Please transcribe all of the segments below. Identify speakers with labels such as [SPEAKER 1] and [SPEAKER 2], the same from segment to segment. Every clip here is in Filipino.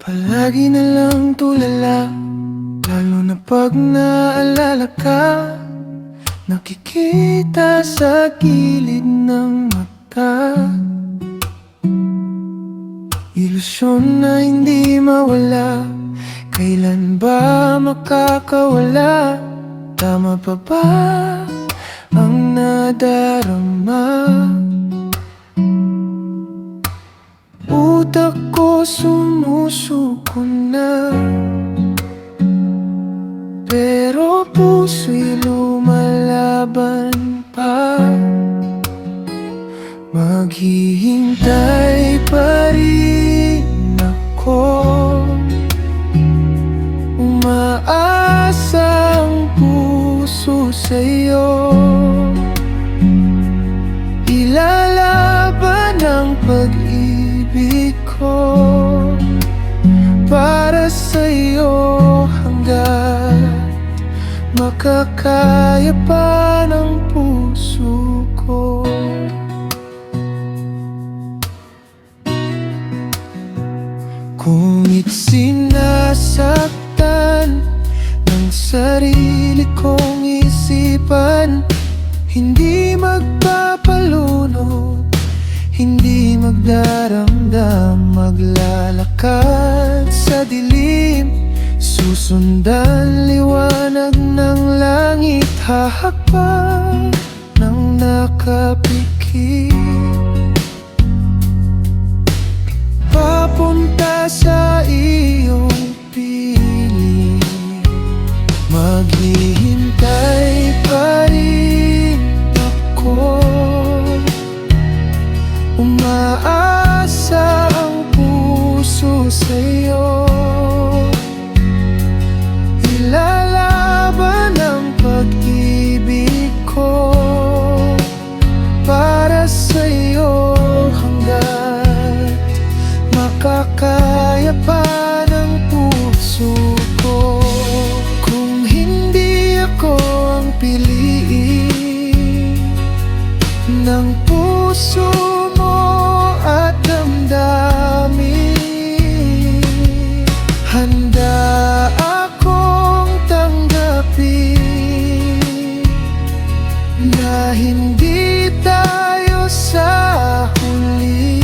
[SPEAKER 1] Palagi na lang tulala, lalo na pag naalala ka. Nakikita sa gilid ng mata, ilusyon na hindi mawala. Kailan ba makakawala? Tama pa ba ang nadarama? Utak ko sumusuko na, pero puso'y lumalaban pa. Maghihintay pa rin ako, umaasa ang puso sa'yo. Ilalaban ang pag-ibig ko para sa'yo hanggat makakaya pa ng puso ko. Ngunit sinasaktan ng sarili kong isipan, hindi magpapalunod, hindi magdaramdam. Maglalakad sa dilim, susundan liwanag ng langit. Hahakbang ng nakapikit, papunta sa iyong piling. Maghihintay pa rin ako, umaasa ang puso sa'yo. Ilalaban ang pag-ibig ko para sa'yo hanggat makakaya pa ng puso ko. Kung hindi ako ang piliin ng puso mo at damdamin, handa akong tanggapin na hindi tayo sa huli.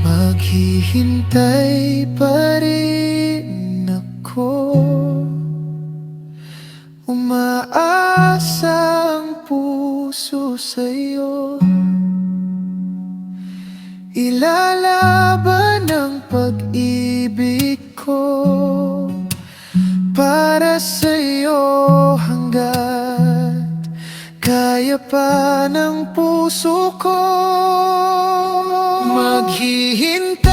[SPEAKER 1] Maghihintay pa rin ako, umaasa ang puso sa'yo. Ilalaban ang pag-ibig ko para sa'yo hanggat kaya pa ng puso ko. Maghihintay